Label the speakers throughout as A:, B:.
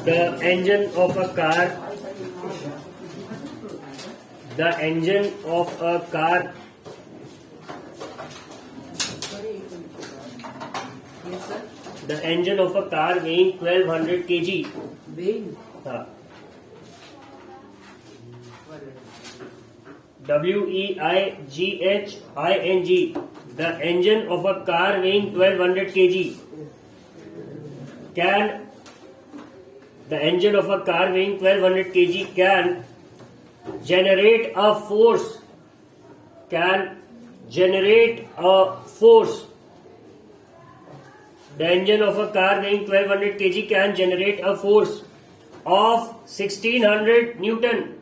A: The engine of a car. The engine of a car.
B: Yes, sir.
A: The engine of a car weighing 1200 kg.
B: Weighing.
A: हाँ. WEIGHING. The engine of a car weighing 1200 kg. The engine of a car weighing 1200 kg can generate a force. The engine of a car weighing 1200 kg can generate a force of 1600 Newton.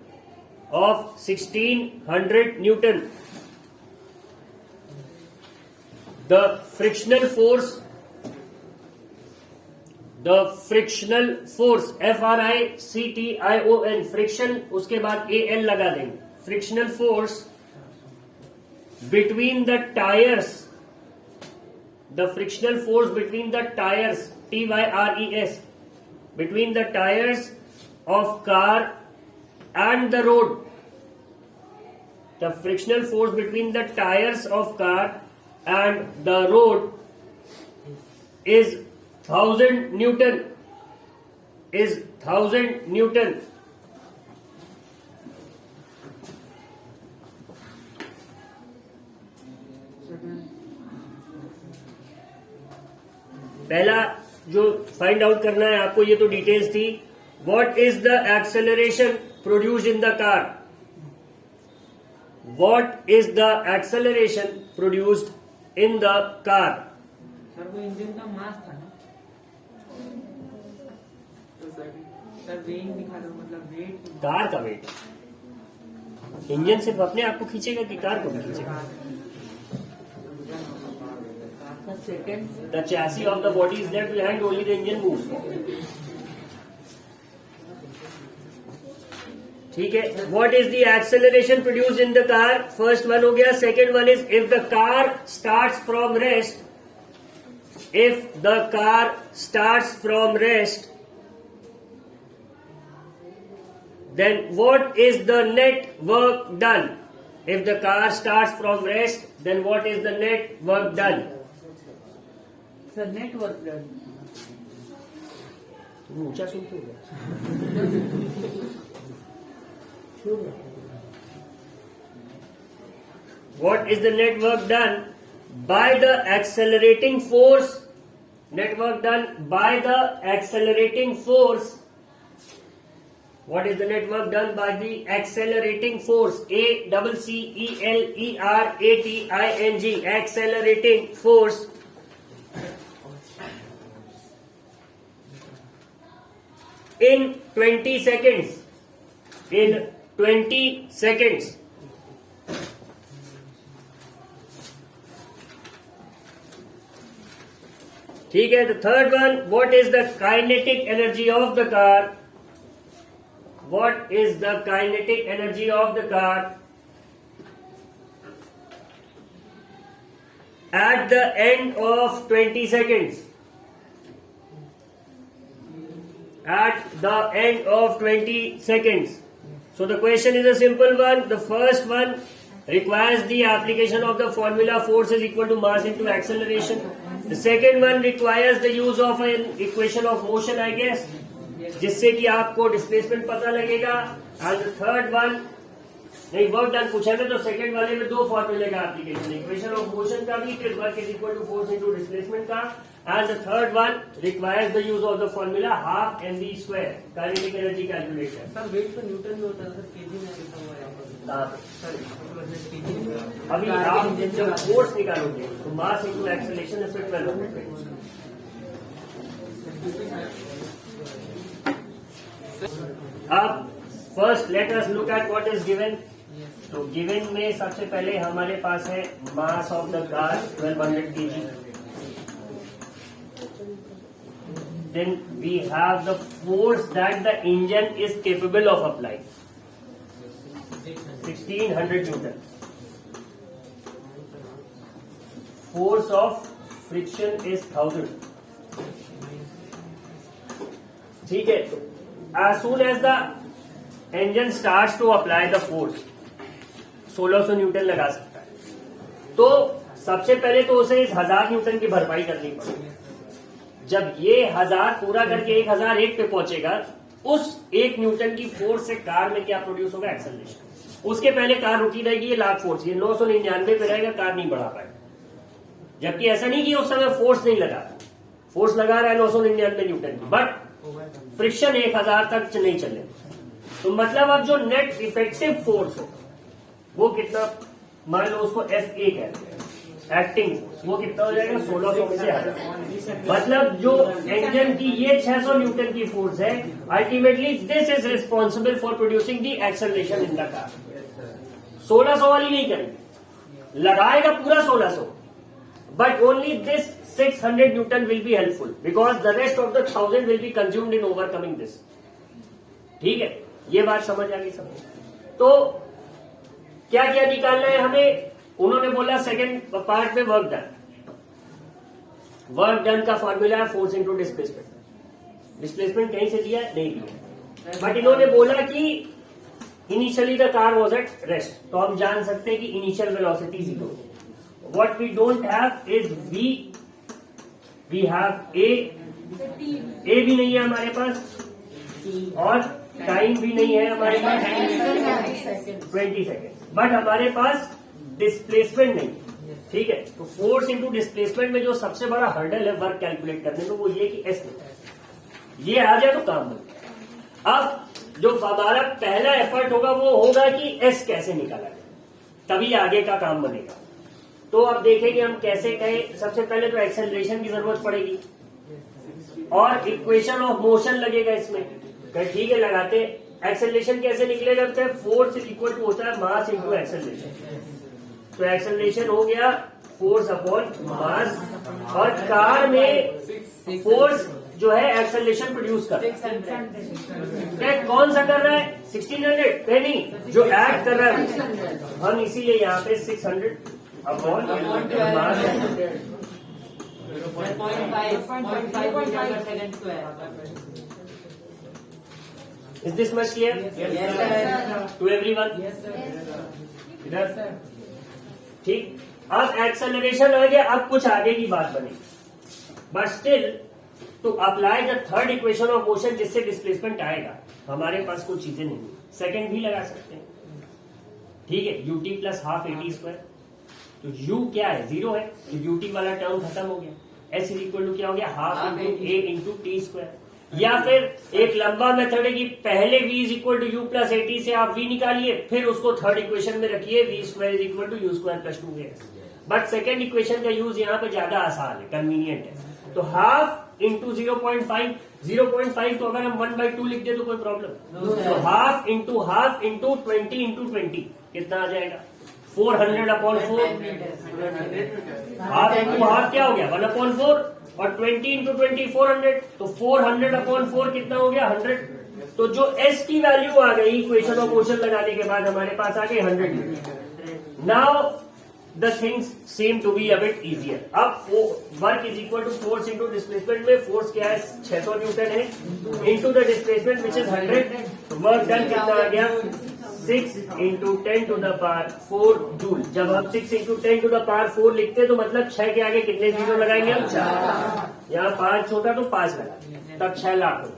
A: The frictional force FRICTION, friction उसके बाद AL लगा देंगे. Frictional force between the tires, TYRES, between the tires of car and the road. The frictional force between the tires of car and the road is 1000 Newton. पहला जो find out करना है आपको, ये तो डिटेल्स थी. What is the acceleration produced in the car? What is the acceleration produced in the car?
B: Sir वो engine का मास था ना. सर वेइंग दिखा दो, मतलब वेट.
A: कार का वेट. इंजन सिर्फ अपने आप को खींचेगा कि कार को भी खींचेगा? The chassis of the body is left behind, only the engine moves. ठीक है. What is the acceleration produced in the car? First one हो गया. Second one is if the car starts from rest. Then what is the net work done? If the car starts from rest, then what is the net work done?
B: Sir network done.
A: ऊंचा सुनते हो. What is the network done by the accelerating force? Network done by the accelerating force. What is the network done by the accelerating force? ACCELERATING. Accelerating force. In 20 seconds. ठीक है. The third one, what is the kinetic energy of the car? What is the kinetic energy of the car at the end of 20 seconds? At the end of 20 seconds. So the question is a simple one. The first one requires the application of the formula force is equal to mass into acceleration. The second one requires the use of an equation of motion, I guess, जिससे कि आपको displacement पता लगेगा. And the third one, नहीं, work done पूछा था तो second वाले में दो फॉर्मूले का एप्लीकेशन, इक्वेशन ऑफ मोशन का भी, फिर work is equal to force into displacement का. And the third one requires the use of the formula half mv square, kinetic energy calculation.
B: Sir weight तो न्यूटन में होता है सर, केजी में लिखा हुआ है यहाँ पर. सर
A: अभी आप जब फोर्स निकालोगे तो मास इनटू एक्सेलरेशन इज 1200. अब first let us look at what is given. तो गिवन में सबसे पहले हमारे पास है mass of the car 1200 kg. Then we have the force that the engine is capable of applying, 1600 Newton. Force of friction is 1000. ठीक है, तो as soon as the engine starts to apply the force 1600 Newton लगा सकता है। तो सबसे पहले तो उसे इस 1000 न्यूटन की भरपाई करनी पड़ेगी। जब ये 1000 पूरा करके 1001 पे पहुंचेगा, उस 1 न्यूटन की फोर्स से कार में क्या प्रोड्यूस होगा? एक्सेलरेशन। उसके पहले कार रुकी रहेगी, ये लाख फोर्स, ये 999 पे रहेगा, कार नहीं बढ़ा पाएगा। जबकि ऐसा नहीं कि उस समय फोर्स नहीं लगा, फोर्स लगा रहा है 999 न्यूटन की, बट फ्रिक्शन 1000 तक नहीं चले। तो मतलब अब जो नेट इफेक्टिव फोर्स हो वो कितना, मान लो उसको FA कहते हैं, एक्टिंग फोर्स, वो कितना हो जाएगा? 1600 में से 1000। मतलब जो इंजन की ये 600 न्यूटन की फोर्स है, ultimately this is responsible for producing the acceleration in the car. 1600 वाली नहीं करेंगे, लगाएगा पूरा 1600, but only this 600 Newton will be helpful because the rest of the 1000 will be consumed in overcoming this. ठीक है, ये बात समझ आ गई सब। तो क्या क्या निकालना है हमें? उन्होंने बोला सेकंड पार्ट में वर्क डन। वर्क डन का फॉर्मूला है फोर्स इंटू डिस्प्लेसमेंट। डिस्प्लेसमेंट कहीं से दिया है? नहीं दिया, बट इन्होंने बोला कि initially the car was at rest, तो हम जान सकते हैं कि initial velocity 0। What we don't have is we have a भी नहीं है हमारे पास, और टाइम भी नहीं है हमारे पास 20 सेकेंड, बट हमारे पास डिस्प्लेसमेंट नहीं। ठीक है, तो फोर्स इंटू डिस्प्लेसमेंट में जो सबसे बड़ा हर्डल है वर्क कैलकुलेट करने में, वो ये कि एस में ये आ जाए तो काम बन गया। अब जो हमारा पहला एफर्ट होगा वो होगा कि एस कैसे निकाला जाए, तभी आगे का काम बनेगा। तो अब देखेंगे हम कैसे कहें। सबसे पहले तो एक्सेलरेशन की जरूरत पड़ेगी और इक्वेशन ऑफ मोशन लगेगा इसमें। ठीक है, लगाते। एक्सेलरेशन कैसे निकलेगा? फोर्स इज इक्वल टू होता है मास इंटू एक्सेलरेशन। तो एक्सेलरेशन हो गया फोर्स अपॉन मास, और कार में फोर्स जो है एक्सेलरेशन प्रोड्यूस कर रहा है। कौन सा कर रहा है? 1600 नहीं, जो ऐड कर रहा है। हम इसीलिए यहाँ पे 600 upon mass.
B: 0.5
A: Is this much clear?
B: Yes, sir.
A: To everyone?
B: Yes, sir.
A: इधर ठीक। अब एक्सेलरेशन आ गया, अब कुछ आगे की बात बनी, but still to apply the third equation of motion जिससे डिस्प्लेसमेंट आएगा, हमारे पास कुछ चीजें नहीं। सेकंड भी लगा सकते हैं। ठीक है, UT plus half AT square. तो यू क्या है? 0 है, तो यूटी वाला टर्म खत्म हो गया। एस इज इक्वल टू क्या हो गया? Half into a into t square. या फिर एक लंबा मेथड है कि पहले v is equal to u plus AT से आप v निकालिए, फिर उसको थर्ड इक्वेशन में रखिए, v square is equal to u square plus 2as। But second equation का यूज यहाँ पे ज्यादा आसान है, कन्वीनियंट है। तो हाफ इंटू 0.5 तो अगर हम 1/2 लिख दे तो कोई प्रॉब्लम? तो हाफ इंटू 20 इंटू 20 कितना आ जाएगा? 400 अपॉन 4। हाफ इंटू हाफ क्या हो गया? 1/4, और 20 इंटू 20 400, तो 400 अपॉन 4 कितना हो गया? 100। तो जो एस की वैल्यू आ गई इक्वेशन ऑफ मोशन लगाने के बाद हमारे पास आ गए 100। Now the things seem to be a bit easier. अब work is equal to force into displacement में फोर्स क्या है? 600 न्यूटन है, into the displacement which is 100। Work done कितना आ गया? 6 into 10 to the power 4 joule. जब हम 6 इंटू 10 टू द पावर 4 लिखते तो मतलब 6 के आगे कितने जीरो लगाएंगे हम? 4। यहाँ 5 छोटा तो 5 लगा, तब 6 लाख होगा।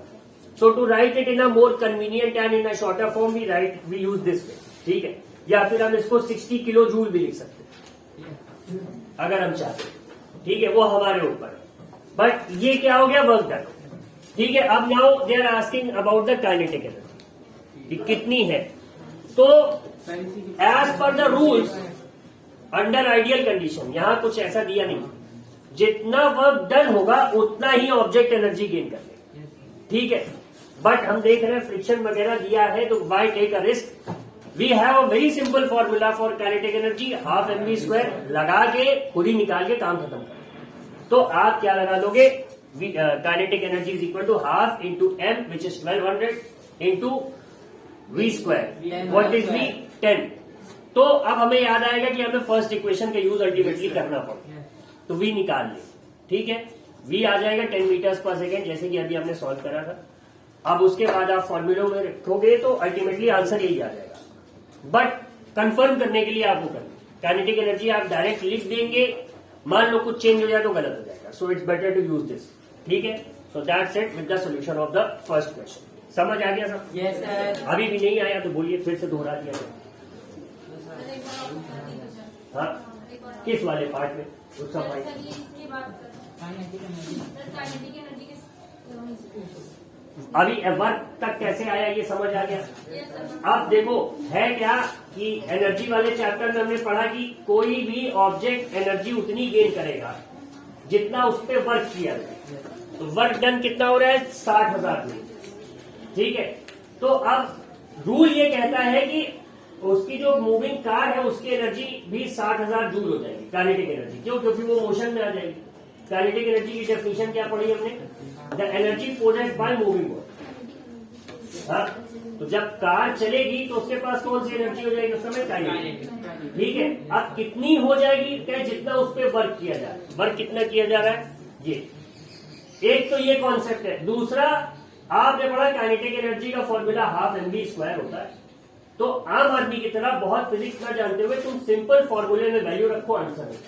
A: So to write it in a more convenient and in a shorter form we use this way. ठीक है, या फिर हम इसको 60 किलो जूल भी लिख सकते हैं अगर हम चाहते। ठीक है, वो हमारे ऊपर है, बट ये क्या हो गया? Work done. ठीक है, अब now they are asking about the kinetic energy कि कितनी है। तो as per the rules under ideal condition, यहां कुछ ऐसा दिया नहीं, जितना वर्क डन होगा उतना ही ऑब्जेक्ट एनर्जी गेन कर लेगा। ठीक है, बट हम देख रहे हैं फ्रिक्शन वगैरह दिया है, तो why take a risk? We have a very simple formula for kinetic energy, half mv square. लगा के खुद ही निकाल के काम खत्म कर। तो आप क्या लगा लोगे? Kinetic energy is equal to half into m which is 1200 into v square. What is v? 10। तो अब हमें याद आएगा कि हमें फर्स्ट इक्वेशन का यूज अल्टीमेटली करना पड़ेगा, तो v निकाल ले। ठीक है, v आ जाएगा 10 मीटर्स पर सेकेंड, जैसे कि अभी हमने सॉल्व करा था। अब उसके बाद आप फॉर्मूलों में रखोगे तो अल्टीमेटली आंसर यही आ जाएगा। बट कंफर्म करने के लिए आपको करना काइनेटिक एनर्जी आप डायरेक्ट लिख देंगे, मान लो कुछ चेंज हो जाए तो गलत हो जाएगा। So it's better to use this. ठीक है, so that's it with the solution of the first question. समझ आ गया सब?
B: Yes sir.
A: अभी भी नहीं आया तो बोलिए, फिर से दोहरा दिया जाए। हाँ, किस वाले पार्ट में? उत्सव भाई अभी वर्क तक कैसे आया ये समझ आ गया। अब देखो है क्या कि एनर्जी वाले चैप्टर में हमने पढ़ा कि कोई भी ऑब्जेक्ट एनर्जी उतनी गेन करेगा जितना उस पर वर्क किया जाए। तो वर्क डन कितना हो रहा है? 60,000 जूल। ठीक है, तो अब रूल ये कहता है कि उसकी जो मूविंग कार है उसकी एनर्जी भी 60,000 जूल हो जाएगी, काइनेटिक एनर्जी। क्यों? क्योंकि वो मोशन में आ जाएगी। काइनेटिक एनर्जी की डेफिनेशन क्या पढ़ी हमने? The energy possessed by moving body. हाँ, तो जब कार चलेगी तो उसके पास कौन सी एनर्जी हो जाएगी उस समय? काइनेटिक। ठीक है, अब कितनी हो जाएगी? क्या जितना उस पर वर्क किया जाए। वर्क कितना किया जा रहा है? ये एक तो ये कॉन्सेप्ट है। दूसरा आपने पढ़ा काइनेटिक एनर्जी का फॉर्मूला हाफ mv² होता है। तो आम आदमी की तरह बहुत फिजिक्स ना जानते हुए तुम सिंपल फॉर्मूले में वैल्यू रखो आंसर में।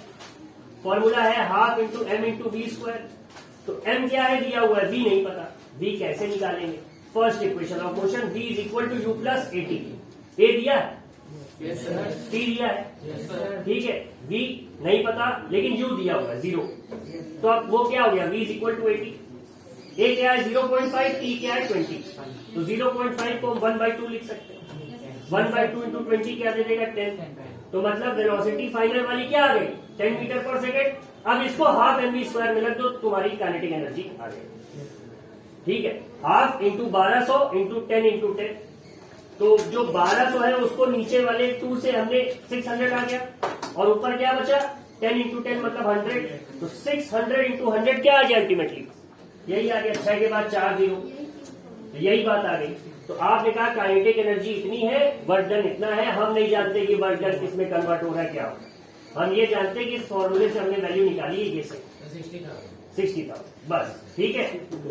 A: फॉर्मूला है half into M into v²। तो m क्या है दिया हुआ है, v नहीं पता, v कैसे निकालेंगे? First equation of motion v is equal to u plus at। a दिया है,
B: यस सर।
A: t दिया है,
B: यस सर।
A: ठीक है, v नहीं पता लेकिन u दिया हुआ है 0। तो अब वो क्या हो गया? v is equal to 80। a क्या है? 0.5, t क्या है? 20। तो 0.5 को हम 1/2 लिख सकते हैं। 1/2 इंटू 20 क्या दे देगा? 10। तो मतलब वेलोसिटी फाइनल वाली क्या आ गई? 10 मीटर पर सेकेंड। अब इसको हाफ mv² में लग दो, तुम्हारी काइनेटिक एनर्जी आ गई। ठीक है, हाफ इंटू 1200 इंटू 10 इंटू 10। तो जो 1200 है उसको नीचे वाले 2 से हमने 600 आ गया और ऊपर क्या बचा? 10 इंटू 10 मतलब 100। तो 600 इंटू 100 क्या आ गया अल्टीमेटली? यही आ गया, 6 के बाद 4 0। तो यही बात आ गई। तो आपने कहा काइनेटिक एनर्जी इतनी है, वर्क डन इतना है। हम नहीं जानते कि वर्क डन किस में कन्वर्ट हो रहा है, क्या हो। हम ये जानते हैं कि इस फॉर्मूले से हमने वैल्यू निकाली है, ये से 60,000 बस। ठीक है,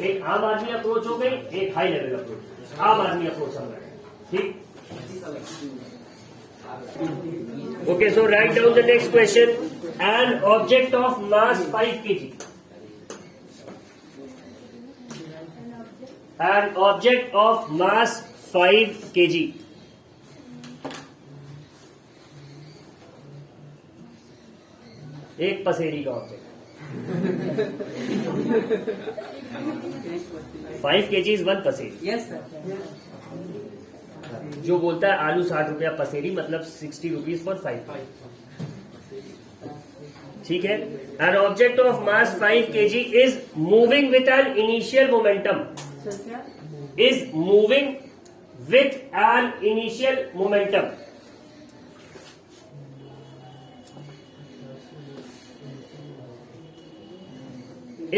A: एक आम आदमी अप्रोच हो गई, एक हाई लेवल अप्रोच। आम आदमी अप्रोच हम रहे। ठीक, okay, so write down the next question. An object of mass 5 kg। An object of mass 5 kg एक पसेरी का ऑब्जेक्ट 5 kg इज 1 पसेरी।
B: Yes sir.
A: जो बोलता है आलू 60 रुपया पसेरी मतलब 60 रुपीज फॉर 5। ठीक है, an object of mass 5 kg is moving with an initial momentum. is moving with an initial momentum.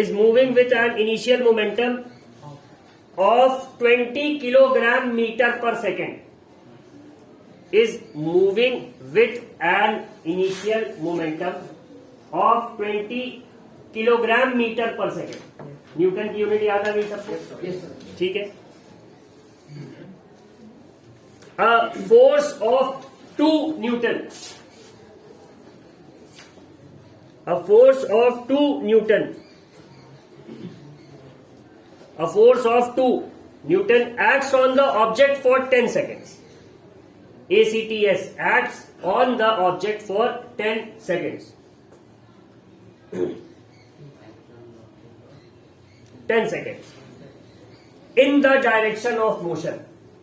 A: Is moving with an initial momentum of 20 kilogram meter per second. Is moving with an initial momentum of 20 kilogram meter per second. Newton की unit याद आ गई सबको? ठीक है, force of 2 Newton. A force of 2 Newton. A force of 2 Newton acts on the object for 10 seconds. ACTS acts on the object for 10 seconds. 10 seconds. In the direction of motion.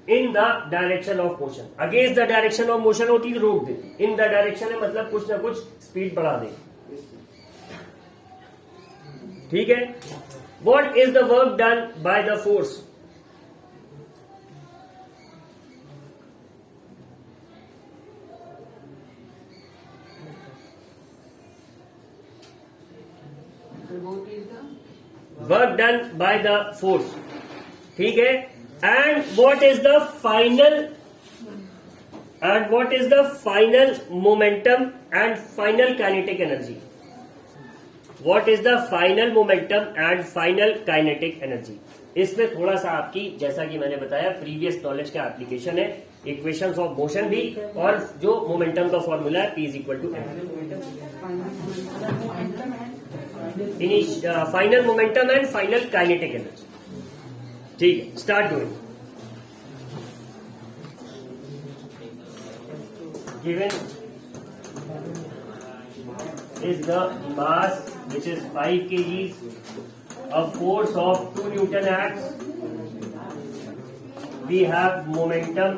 A: In the direction of motion. Against the direction of motion होती है रोक दे। In the direction है मतलब कुछ ना कुछ speed बढ़ा दे। ठीक है, What is the work done by the force? Work done by the force. ठीक है, and what is the final momentum and final kinetic energy? What is the final momentum and final kinetic energy. इसमें थोड़ा सा आपकी, जैसा कि मैंने बताया, प्रीवियस नॉलेज का एप्लीकेशन है, इक्वेशंस ऑफ मोशन भी, और जो मोमेंटम का फॉर्मूला है P is equal to m. Final momentum and final kinetic energy. ठीक है, start doing. Given is the mass which is 5 kgs, a force of 2 Newton acts, we have momentum,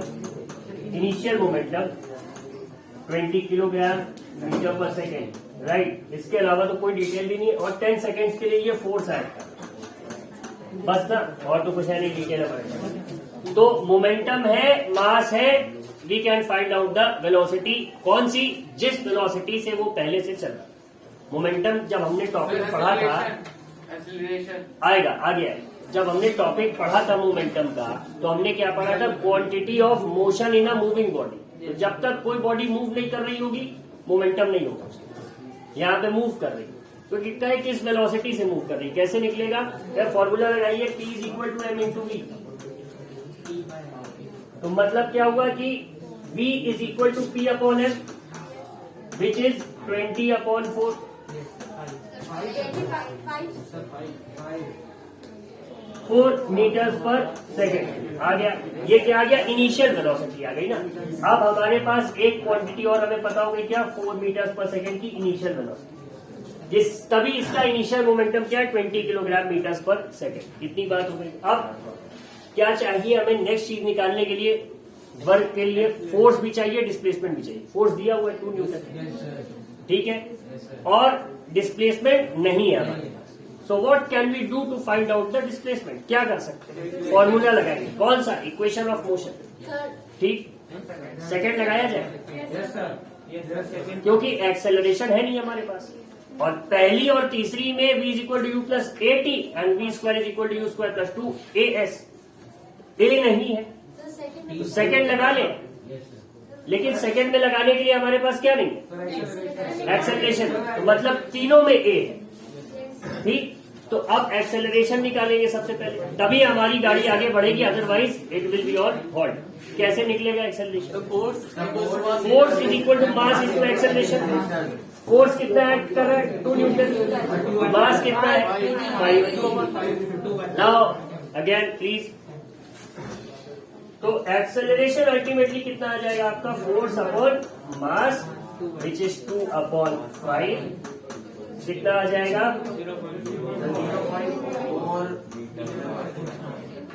A: initial momentum 20 kilogram metre पर second, right. इसके अलावा तो कोई detail भी नहीं है, और 10 सेकेंड्स के लिए ये फोर्स आएगा बस ना, और तो कुछ है नहीं, डिटेल है। तो मोमेंटम है, मास है, we can find out the velocity. कौन सी? जिस वेलोसिटी से वो पहले से चल रहा। मोमेंटम जब हमने टॉपिक पढ़ा था, आएगा आगे आएगा। जब हमने टॉपिक पढ़ा था मोमेंटम का, तो हमने क्या पढ़ा था? Quantity of motion in a moving body. तो जब तक कोई बॉडी मूव नहीं कर रही होगी, मोमेंटम नहीं होगा उसका। यहाँ पे मूव कर रही, तो कितना है, किस वेलोसिटी से मूव कर रही, कैसे निकलेगा? यार फॉर्मूला लगाइए, P is equal to m into v. तो मतलब क्या हुआ कि V is equal to P upon m, which is 20 upon 4, 4 metres पर सेकेंड आ गया। ये क्या आ गया? इनिशियल वेलोसिटी आ गई ना। अब हमारे पास एक क्वांटिटी और हमें पता होगी, क्या? 4 मीटर्स पर सेकेंड की इनिशियल वेलोसिटी। तभी इसका इनिशियल मोमेंटम क्या है? 20 किलोग्राम मीटर्स पर सेकेंड। इतनी बात हो गई। अब क्या चाहिए हमें नेक्स्ट चीज निकालने के लिए? वर्क के लिए फोर्स भी चाहिए, डिस्प्लेसमेंट भी चाहिए। फोर्स दिया हुआ है 2 न्यूटन, ठीक है, और डिस्प्लेसमेंट नहीं है हमारे पास। So what can we do to find out the displacement? क्या कर सकते हैं? फॉर्मूला लगाएंगे। कौन सा? इक्वेशन ऑफ मोशन, ठीक। सेकेंड लगाया जाए, क्योंकि एक्सेलरेशन है नहीं हमारे पास। और पहली और तीसरी में v is equal to u plus a t and v square is equal to u square plus 2 a s. A नहीं है तो सेकेंड लगा ले, लेकिन सेकेंड में लगाने के लिए हमारे पास क्या नहीं है? एक्सेलरेशन। तो मतलब तीनों में ए है, ठीक। तो अब एक्सेलरेशन निकालेंगे सबसे पहले, तभी हमारी गाड़ी आगे बढ़ेगी, otherwise it will be on halt. कैसे निकलेगा acceleration? Force is equal to mass into acceleration. Force कितना एक्ट कर रहा है? 2 न्यूटन। मास कितना है? 5। नाउ अगेन प्लीज, तो एक्सेलरेशन अल्टीमेटली कितना आ जाएगा आपका? Force upon mass which is 2 upon 5। कितना आ जाएगा?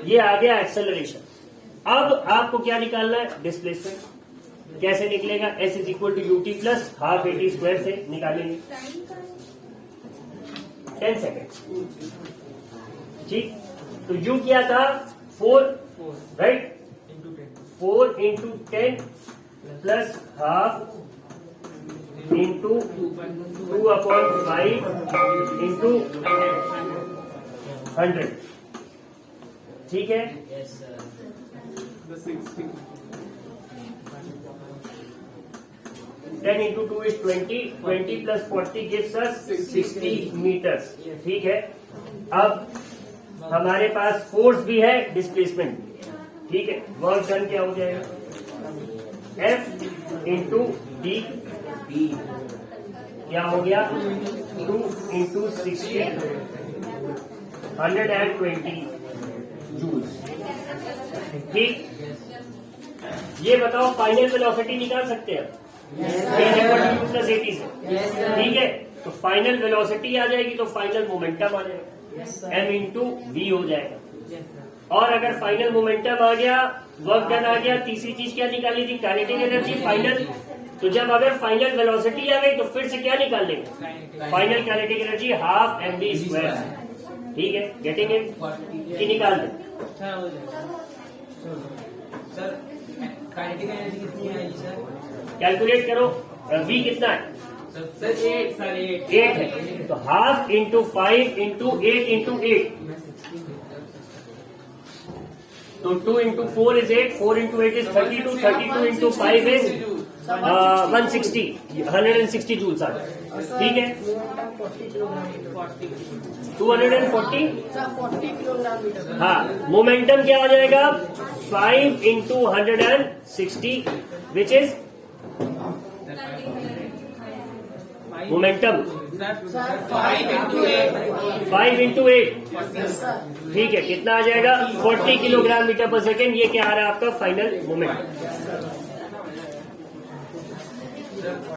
A: ये आ गया एक्सेलरेशन। अब आपको क्या निकालना है? डिस्प्लेसमेंट। कैसे निकलेगा? S is equal to ut plus half a t square से निकालेंगे। 10 सेकेंड, ठीक। तो U क्या था? 4, right. 4 into 10 plus half into 2 upon 5 into 100, ठीक है। 10 into 2 is 20, 20 plus 40 gives us 60 metres, ठीक है। अब हमारे पास फोर्स भी है, डिस्प्लेसमेंट भी है, ठीक है। वर्क डन क्या हो जाएगा? F इंटू डी क्या हो गया? 2 इंटू 60, 120 जूल्स, ठीक। ये बताओ फाइनल वेलोसिटी निकाल सकते हैं प्लस 80 से, ठीक है। तो फाइनल वेलोसिटी आ जाएगी तो फाइनल मोमेंटम आ जाएगा, m इंटू वी हो जाएगा। और अगर फाइनल मोमेंटम आ गया, वर्क डन आ गया, तीसरी चीज क्या निकाली थी? Kinetic energy final. तो जब अगर फाइनल वेलोसिटी आ गई तो फिर से क्या निकाल लेंगे? Final kinetic energy half m v square, ठीक है। गेटिंग इट कि निकाल दें?
B: सर काइनेटिक एनर्जी कितनी आएगी सर?
A: कैलकुलेट करो। v कितना है?
B: सर
A: 8 है, तो हाफ इंटू 5 इंटू 8 इंटू 8, तो 2 into 4 is 8, 4 into 8 is 32, 32 into 5 is 160 joule आ रहा है, ठीक है। 240 हाँ, मोमेंटम क्या आ जाएगा 5 into 160 which is momentum 5 into 8 ठीक है, कितना आ जाएगा 40 किलोग्राम मीटर पर सेकेंड। ये क्या आ रहा है आपका फाइनल मोमेंट।